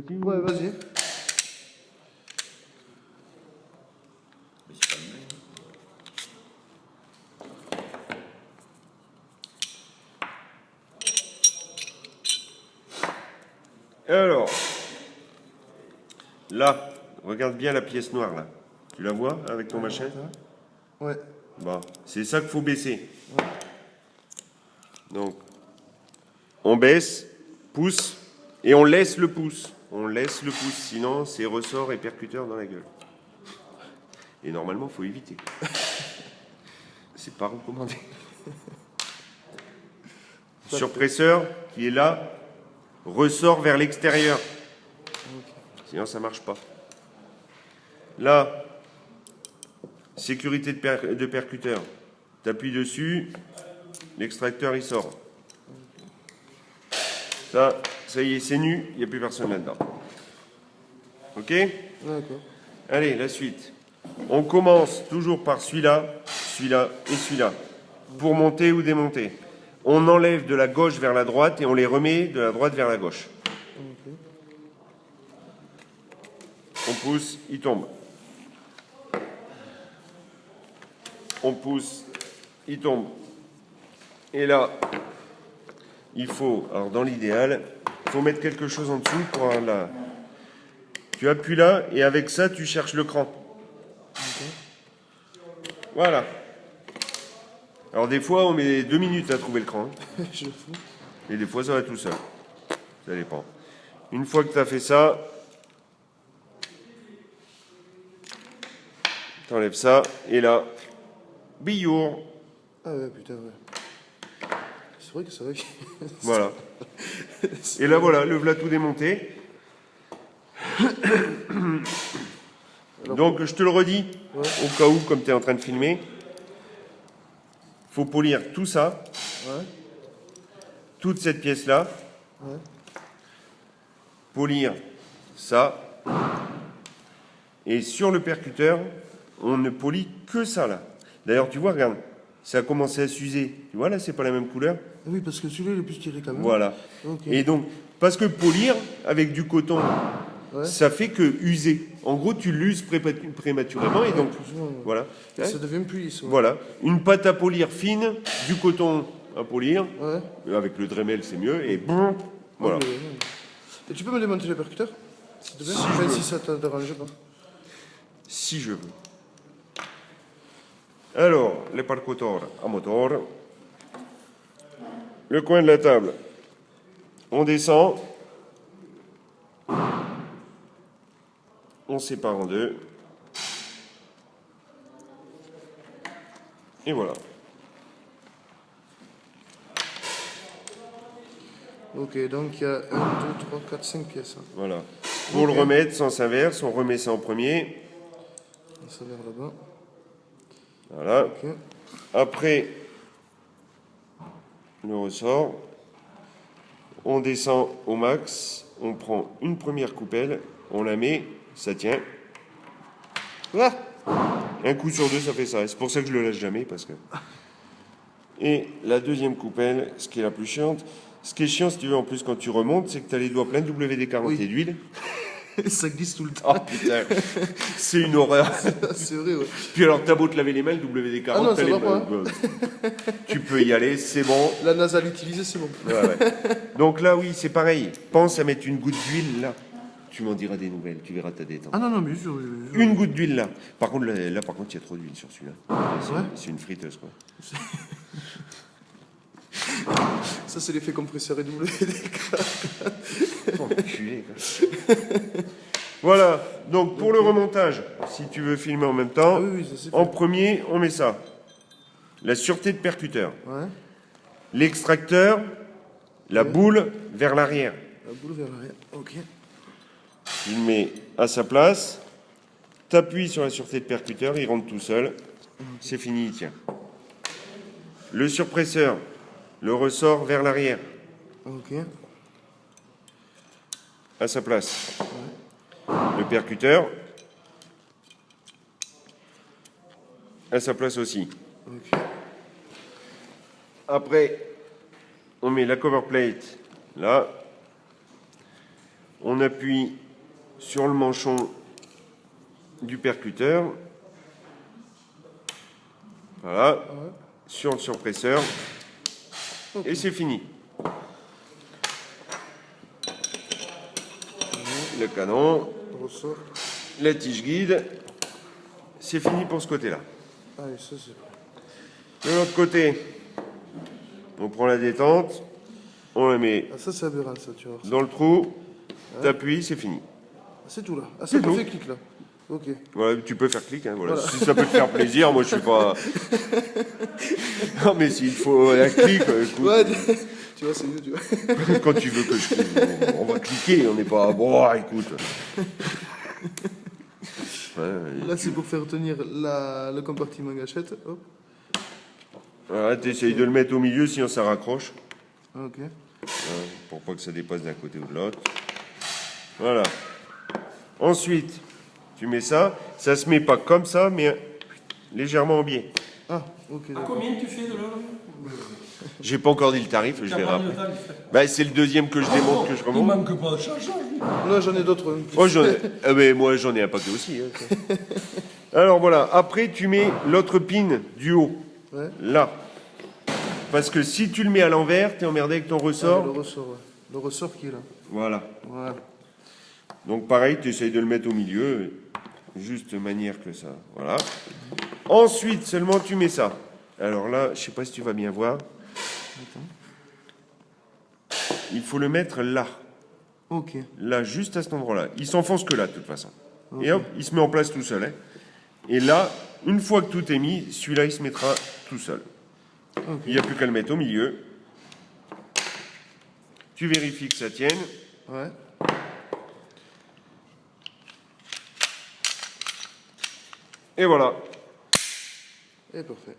aussi ou... Ouais, vas-y. Mais c'est pas le même. Alors, là, regarde bien la pièce noire, là. Tu la vois avec ton machin? Ouais. Bon, c'est ça qu'il faut baisser. Donc, on baisse, pouce, et on laisse le pouce. On laisse le pouce, sinon c'est ressort et percuteur dans la gueule. Et normalement, il faut éviter. C'est pas recommandé. Surpresseur qui est là, ressort vers l'extérieur. Sinon, ça marche pas. Là, sécurité de percuteur. Tu appuies dessus, l'extracteur il sort. Ça y est, c'est nu, il n'y a plus personne là-dedans. Ok? D'accord. Allez, la suite. On commence toujours par celui-là, celui-là et celui-là. Pour monter ou démonter. On enlève de la gauche vers la droite et on les remet de la droite vers la gauche. Ok. On pousse, il tombe. On pousse, il tombe. Et là, il faut, alors dans l'idéal, il faut mettre quelque chose en dessous pour avoir la... Tu appuies là et avec ça, tu cherches le cran. Voilà. Alors des fois, on met 2 minutes à trouver le cran. Je fous. Et des fois, ça va tout seul. Ça dépend. Une fois que tu as fait ça, t'enlèves ça. Et là, billour. Ah ouais, putain, ouais. C'est vrai que c'est vrai que... Voilà. Et là, voilà, le voilà tout démonté. Donc, je te le redis, au cas où, comme tu es en train de filmer, faut polir tout ça, Ouais. toute cette pièce-là, Ouais. polir ça, et sur le percuteur, on ne polit que ça, là. D'ailleurs, tu vois, regarde, ça a commencé à s'user. Tu vois, là, c'est pas la même couleur. Oui, parce que celui-là, il est plus tiré quand même. Voilà. Ok. Et donc, parce que polir avec du coton, Ouais. ça fait que user. En gros, tu l'uses prématurément et donc, Plus ou moins, ouais. voilà. Et ça devient plus lisse. Ouais. Voilà. Une pâte à polir fine, du coton à polir. Ouais. Avec le Dremel, c'est mieux. Et boum, voilà. Ok, ouais. Et tu peux me démonter les percuteurs s'il te plaît? Si Enfin, je veux. si ça te dérange pas. Si je veux. Alors, les percuteurs à moteur. Le coin de la table. On descend. On sépare en deux. Et voilà. Ok, donc il y a 1, 2, 3, 4, 5 pièces. Hein. Voilà. Pour Ok. le remettre, sens inverse, on remet ça en premier. Ça vers là-bas. Voilà. Ok. Après, le ressort. On descend au max. On prend une première coupelle. On la met. Ça tient. Ah. Un coup sur deux, ça fait ça. Et c'est pour ça que je le lâche jamais. Parce que... Et la deuxième coupelle, ce qui est la plus chiante. Ce qui est chiant, si tu veux, en plus, quand tu remontes, c'est que tu as les doigts pleins de WD-40 Oui. et d'huile. Ça glisse tout le temps. Oh putain, c'est une horreur. C'est vrai, ouais. Puis alors, t'as beau te laver les mains, le WD-40, Ah non, t'as ça les va pas, mains. Tu peux y aller, c'est bon. La nasale utilisée, c'est bon. Ouais, ouais. Donc là, oui, c'est pareil. Pense à mettre une goutte d'huile là. Tu m'en diras des nouvelles, tu verras ta détente. Ah non, non, mais juste. Une goutte d'huile là. Par contre, là, par contre, il y a trop d'huile sur celui-là. Ouais. C'est une friteuse, quoi. Ça, c'est l'effet compresseur et WD-40. Enculé, quoi. Voilà. Donc, pour le remontage, si tu veux filmer en même temps, Ah oui, oui, ça c'est en fait. premier, on met ça. La sûreté de percuteur. Ouais. L'extracteur, la boule vers l'arrière. La boule vers l'arrière. Ok. Tu le mets à sa place. T'appuies sur la sûreté de percuteur, il rentre tout seul. C'est fini, il tient. Le surpresseur, le ressort vers l'arrière, Ok. à sa place. Le percuteur, à sa place aussi. Ok. Après, on met la cover plate là. On appuie sur le manchon du percuteur. Voilà. Sur le surpresseur. Et c'est fini. Le canon, On ressort. la tige guide. C'est fini pour ce côté-là. Allez, ça c'est. De l'autre côté, on prend la détente, on la met Ah, ça c'est aberrant, ça, tu vois. dans le trou, t'appuies, c'est fini. Ah, c'est tout là. Ah, c'est tout. fait clic là. Ok. Voilà, tu peux faire clic, hein, voilà. Si ça peut te faire plaisir, moi je suis pas. Non mais s'il faut un clic, écoute, Ouais, tu vois, c'est mieux, tu vois. quand tu veux que je clique, on va cliquer, on n'est pas. Bon, écoute. Ouais, Là, c'est pour faire tenir le compartiment gâchette. Hop. voilà, t'essayes de le mettre au milieu, sinon ça raccroche. Ok. Pour pas que ça dépasse d'un côté ou de l'autre. Voilà. Ensuite, tu mets ça. Ça se met pas comme ça, mais légèrement en biais. Ah, ok. À D'accord. combien tu fais de l'heure? J'ai pas encore dit le tarif, je T'as verrai pas après. le tarif. Bah, c'est le deuxième que je démonte, que je Il remonte. manque pas de chargeur. lui. Là, j'en ai d'autres. hein. Oh, mais moi, j'en ai un paquet aussi. Hein. Alors voilà, après, tu mets l'autre pin du haut. Ouais. Là. Parce que si tu le mets à l'envers, t'es emmerdé avec ton Ah, ressort. le ressort, ouais. Le ressort qui est là. Voilà. Voilà. Donc pareil, tu essayes de le mettre au milieu, juste de manière que ça. Voilà. Ensuite, seulement tu mets ça. Alors là, je sais pas si tu vas bien voir. Il faut le mettre là. Ok. Là, juste à cet endroit-là. Il s'enfonce que là, de toute façon. Et hop, il se met en place tout seul. Hein. Et là, une fois que tout est mis, celui-là, il se mettra tout seul. Il n'y a plus qu'à le mettre au milieu. Tu vérifies que ça tienne. Ouais. Et voilà. Et parfait.